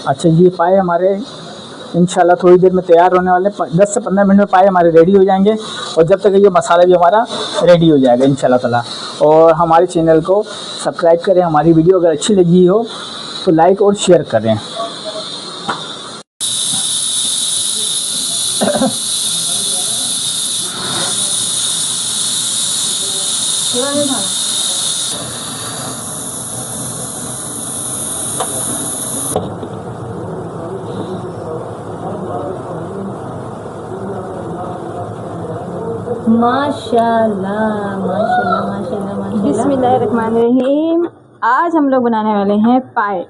अच्छा, ये पाए हमारे इंशाल्लाह थोड़ी देर में तैयार होने वाले, 10 से 15 मिनट में पाए हमारे रेडी हो जाएंगे। और जब तक ये मसाला भी हमारा रेडी हो जाएगा इंशाल्लाह ताला। और हमारे चैनल को सब्सक्राइब करें, हमारी वीडियो अगर अच्छी लगी हो तो लाइक और शेयर करें। माशाल्लाह माशाल्लाह माशाल्लाह माशाल्लाह। बिस्मिल्लाहिर्रहमानिर्रहीम। आज हम लोग बनाने वाले हैं पाए।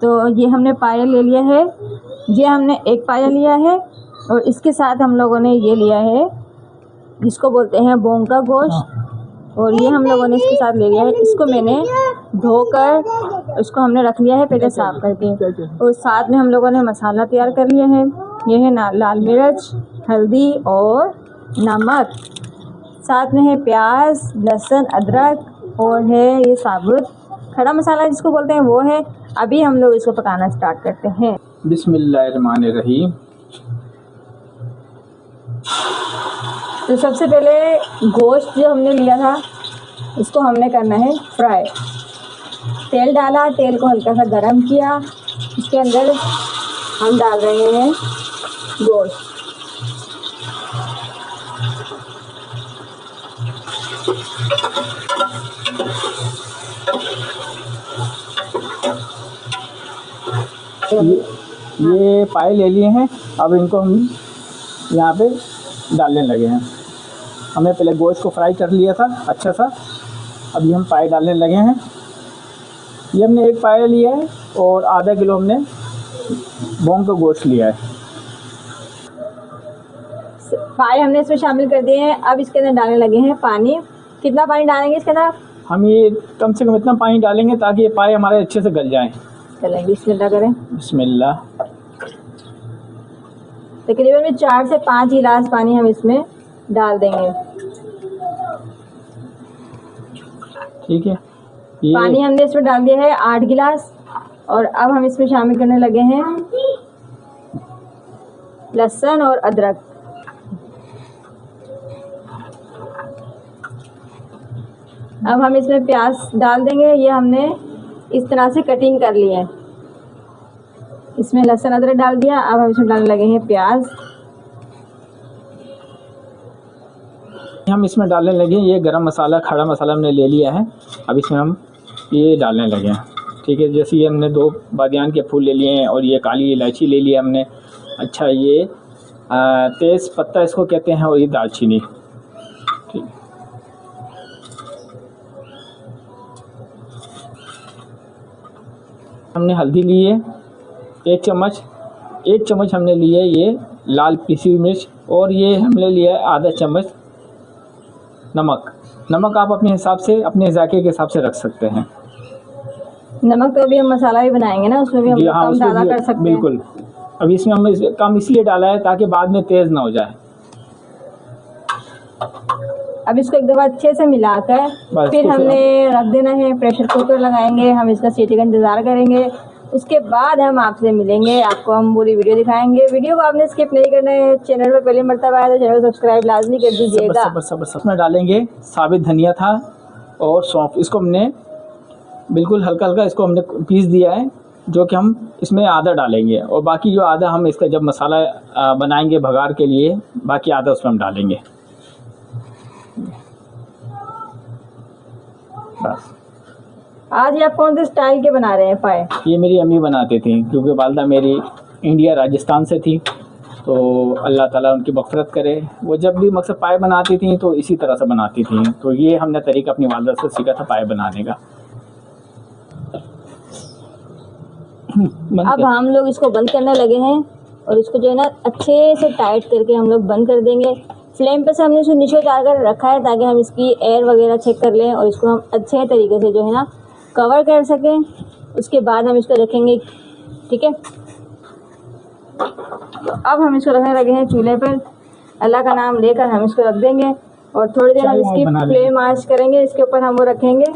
तो ये हमने पाया ले लिया है, ये हमने एक पाया लिया है और इसके साथ हम लोगों ने ये लिया है जिसको बोलते हैं बोंग का गोश्त, और ये हम लोगों ने इसके साथ ले लिया है। इसको मैंने धोकर इसको हमने रख लिया है पहले साफ़ करके। और साथ में हम लोगों ने मसाला तैयार कर लिया है। ये है लाल मिर्च, हल्दी और नमक। साथ में है प्याज, लहसुन, अदरक और है ये साबुत खड़ा मसाला जिसको बोलते हैं वो है। अभी हम लोग इसको पकाना स्टार्ट करते हैं। बिस्मिल्लाहिर्रहमानिर्रहीम। तो सबसे पहले गोश्त जो हमने लिया था इसको हमने करना है फ्राई। तेल डाला, तेल को हल्का सा गरम किया, इसके अंदर हम डाल रहे हैं गोश्त। ये पाए ले लिए हैं, अब इनको हम यहाँ पे डालने लगे हैं। हमने पहले गोश्त को फ्राई कर लिया था अच्छा सा, अभी हम पाए डालने लगे हैं। ये हमने एक पाया लिया है और आधा किलो हमने बोंग का गोश्त लिया है। पाए हमने इसमें शामिल कर दिए हैं। अब इसके अंदर डालने लगे हैं पानी। कितना पानी डालेंगे इसके अंदर? हम ये कम से कम इतना पानी डालेंगे ताकि ये पाए हमारे अच्छे से गल जाएं। चलें बिस्मिल्लाह करें। बिस्मिल्लाह। तकरीबन में 4 से 5 गिलास पानी हम इसमें डाल देंगे। ठीक है, ये पानी हमने इसमें डाल दिया है 8 गिलास। और अब हम इसमें शामिल करने लगे हैं लहसुन और अदरक। अब हम इसमें प्याज डाल देंगे। ये हमने इस तरह से कटिंग कर ली है। इसमें लहसुन अदरक डाल दिया। अब हम इसमें डालने लगे हैं प्याज। हम इसमें डालने लगे ये गरम मसाला, खड़ा मसाला हमने ले लिया है। अब इसमें हम ये डालने लगे हैं। ठीक है, जैसे ये हमने 2 बादियान के फूल ले लिए हैं और ये काली इलायची ले लिया हमने। अच्छा, ये तेज़ पत्ता इसको कहते हैं और ये दालचीनी। ठीक, हमने हल्दी ली है 1 चम्मच हमने लिए ये लाल पिसी हुई मिर्च, और ये हमने लिया है आधा चम्मच नमक आप अपने हिसाब से, अपने जायके के हिसाब से रख सकते हैं। नमक तो अभी हम मसाला भी बनाएंगे ना, उसमें भी हम कम ज़्यादा कर सकते हैं। बिल्कुल, अभी इसमें हमने कम इसलिए डाला है ताकि बाद में तेज़ ना हो जाए। अब इसको एक दफ़ा अच्छे से मिलाकर फिर हमने रख देना है। प्रेशर कुकर लगाएंगे, हम इसका सीटी का इंतज़ार करेंगे। उसके बाद हम आपसे मिलेंगे, आपको हम पूरी वीडियो दिखाएंगे। वीडियो को आपने स्किप नहीं करना है। चैनल पर पहली मर्तबा आया तो चैनल को सब्सक्राइब लाजमी कर दीजिएगा। इसमें डालेंगे साबित धनिया था और सौंफ। इसको हमने बिल्कुल हल्का इसको हमने पीस दिया है, जो कि हम इसमें आधा डालेंगे और बाकी जो आधा हम इसका जब मसाला बनाएंगे भगार के लिए, बाकी आधा उसमें हम डालेंगे। बस। आज ये आप कौन से स्टाइल के बना रहे हैं पाए? ये मेरी अम्मी बनाती थी, क्योंकि वालदा मेरी इंडिया राजस्थान से थी, तो अल्लाह ताला उनकी मग़फ़िरत करे। वो जब भी मकसद पाए बनाती थी तो इसी तरह से बनाती थी। तो ये हमने तरीका अपनी वालदा से सीखा था पाए बनाने का। अब हम लोग इसको बंद करने लगे हैं और इसको जो है ना अच्छे से टाइट करके हम लोग बंद कर देंगे। फ्लेम पे से हमने इसको नीचे उतार कर रखा है ताकि हम इसकी एयर वगैरह चेक कर लें और इसको हम अच्छे तरीके से जो है ना कवर कर सकें। उसके बाद हम इसको रखेंगे। ठीक है, तो अब हम इसको रखने लगे हैं चूल्हे पर। अल्लाह का नाम लेकर हम इसको रख देंगे और थोड़ी देर हम इसकी फ्लेम आंच करेंगे। इसके ऊपर हम वो रखेंगे,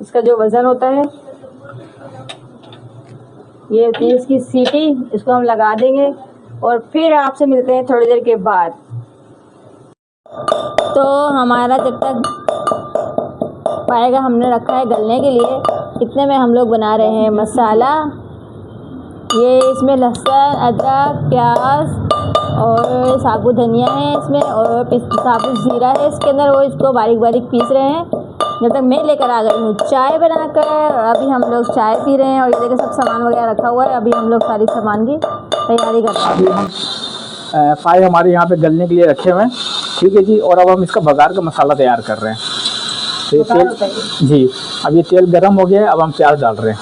इसका जो वज़न होता है ये होती है इसकी सीटी, इसको हम लगा देंगे और फिर आपसे मिलते हैं थोड़ी देर के बाद। तो हमारा जब तक पाएगा हमने रखा है गलने के लिए, इतने में हम लोग बना रहे हैं मसाला। ये इसमें लहसुन, अदरक, प्याज और साबुत धनिया है इसमें, और साबुत ज़ीरा है इसके अंदर, वो इसको बारीक बारीक पीस रहे हैं। जब तक मैं लेकर आ गई हूँ चाय बनाकर, अभी हम लोग चाय पी रहे हैं और ये देखिए सब सामान वगैरह रखा हुआ है। अभी हम लोग सारी सामान की तैयारी कर रहे हैं। अभी हम पाए हमारे यहाँ पे गलने के लिए रखे हुए हैं, ठीक है जी। और अब हम इसका बघार का मसाला तैयार कर रहे हैं। तो ये तेल जी, अब ये तेल गर्म हो गया है, अब हम प्याज डाल रहे हैं।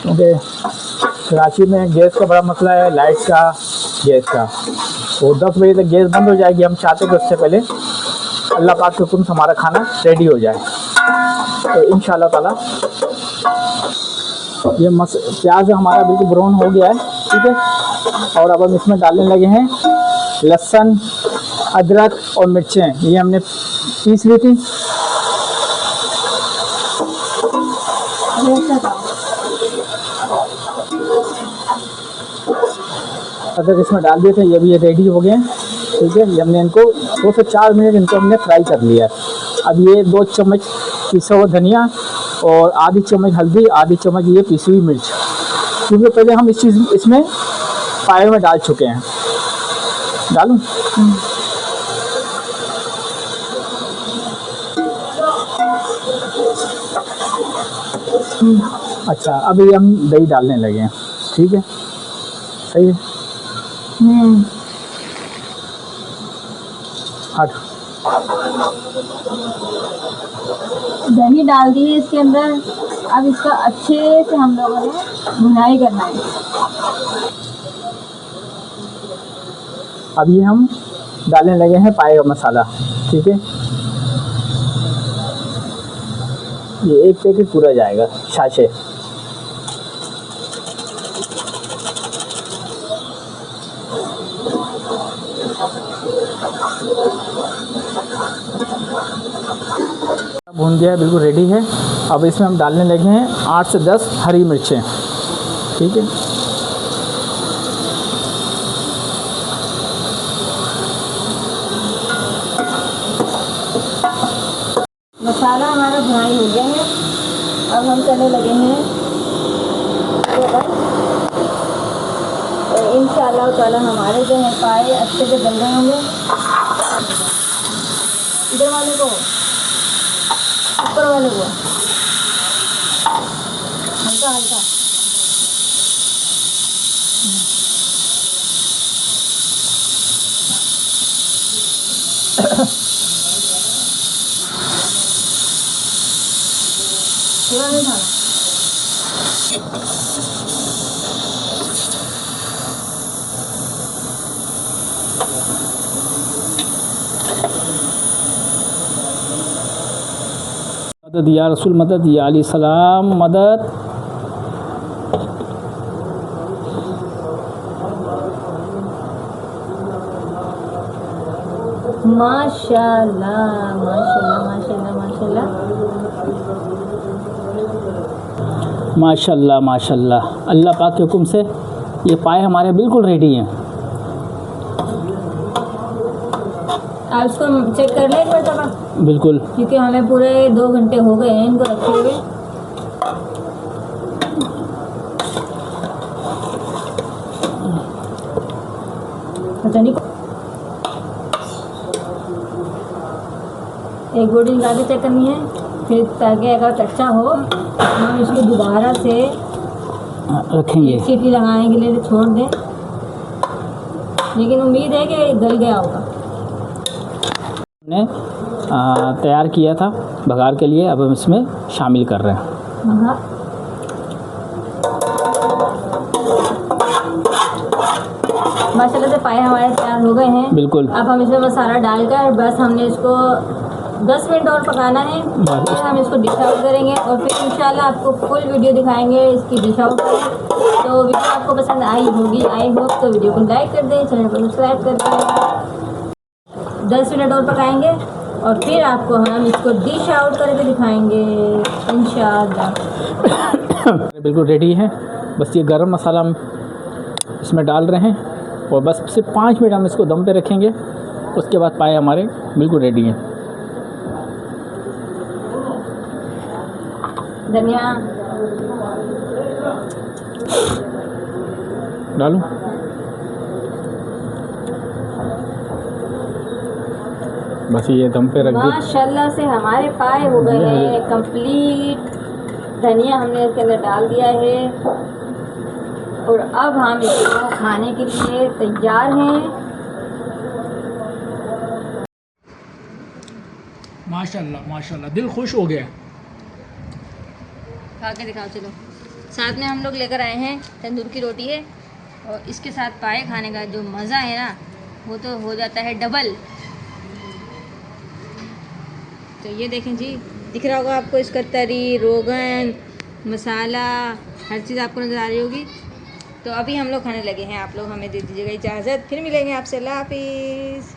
क्योंकि कराची में गैस का बड़ा मसला है, लाइट का, गैस का। तो 10 बजे तक गैस बंद हो जाएगी। हम चाहते कि उससे पहले अल्लाह पाक के हुक्म से हमारा खाना रेडी हो जाए। तो इंशाल्लाह ताला ये प्याज हमारा बिल्कुल ब्राउन हो गया है, ठीक है। और अब हम इसमें डालने लगे हैं लहसुन, अदरक और मिर्चें। ये हमने पीस ली थी। अदरक इसमें डाल दिए थे, ये भी ये रेडी हो गए हैं, ठीक है। ये हमने इनको 2 से 4 मिनट इनको हमने फ्राई कर लिया है। अब ये 2 चम्मच पिसा हुआ धनिया और आधी चम्मच हल्दी, आधी चम्मच ये पिसी हुई मिर्च, क्योंकि पहले हम इस चीज़ इसमें पाए में डाल चुके हैं। डालूं? अच्छा, अभी हम दही डालने लगे हैं, ठीक है, सही है। हट, दही डाल दी है इसके अंदर। अब इसका अच्छे से हम लोगों ने भुनाई करना है। अब ये हम डालने लगे हैं पाए का मसाला, ठीक है। ये 1 पैकेट पूरा जाएगा, छाछे। भून गया है, बिल्कुल रेडी है। अब इसमें हम डालने लगे हैं 8 से 10 हरी मिर्चें, ठीक है। मसाला हमारा भुनाई हो गया है। अब हम चलने लगे हैं और इंशाअल्लाह ताला हमारे जो है पाए अच्छे से बन रहे होंगे। इधर वाले को, ऊपर वाले को हल्का हल्का। थोड़ा नहीं खाना। मदद या रसूल मदद, या अली सलाम मदद। माशाल्लाह माशाल्लाह माशाल्लाह माशाल्लाह माशाल्लाह माशाल्लाह, अल्लाह पाक के हुक्म से ये पाए हमारे बिल्कुल रेडी हैं। आप इसको चेक कर लें एक बार दबा, बिल्कुल, क्योंकि हमें पूरे 2 घंटे हो गए हैं इनको रखे हुए। अच्छा नहीं, एक बोटी निकाल के चेक करनी है, फिर ताकि अगर कच्चा हो हम इसको दोबारा से रखेंगे, सीटी लगाने के लिए छोड़ दें। लेकिन उम्मीद है कि गल गया होगा। हमने तैयार किया था बघार के लिए, अब हम इसमें शामिल कर रहे हैं। हाँ, माशाल्लाह से पाए हमारे तैयार हो गए हैं। बिल्कुल, अब हम इसमें मसाला डालकर बस हमने इसको 10 मिनट और पकाना है। फिर हम इसको डिश आउट करेंगे और फिर इंशाल्लाह आपको फुल वीडियो दिखाएंगे इसकी डिश आउट की। तो वीडियो आपको पसंद आई होगी, आई होप तो वीडियो को लाइक कर दें, चैनल को सब्सक्राइब कर दें। 10 मिनट और पकाएंगे और फिर आपको हम इसको डिश आउट करके दिखाएंगे इंशाअल्लाह। बिल्कुल रेडी है। बस ये गरम मसाला हम इसमें डाल रहे हैं और बस सिर्फ 5 मिनट हम इसको दम पे रखेंगे। उसके बाद पाए हमारे बिल्कुल रेडी हैं। धनिया डालूं? बस ये दम पे रख दिया। माशाल्लाह से हमारे पाए हो गए हैं कंप्लीट। धनिया हमने इसके अंदर डाल दिया है और अब हम इसको खाने के लिए तैयार हैं। माशाल्लाह माशाल्लाह, दिल खुश हो गया। खा के दिखाओ। चलो, साथ में हम लोग लेकर आए हैं तंदूर की रोटी है और इसके साथ पाए खाने का जो मज़ा है ना, वो तो हो जाता है डबल। तो ये देखें जी, दिख रहा होगा आपको इसका तरी, रोगन, मसाला, हर चीज़ आपको नज़र आ रही होगी। तो अभी हम लोग खाने लगे हैं, आप लोग हमें दे दीजिएगा इजाज़त, फिर मिलेंगे आपसे। अल्लाह हाफिज़।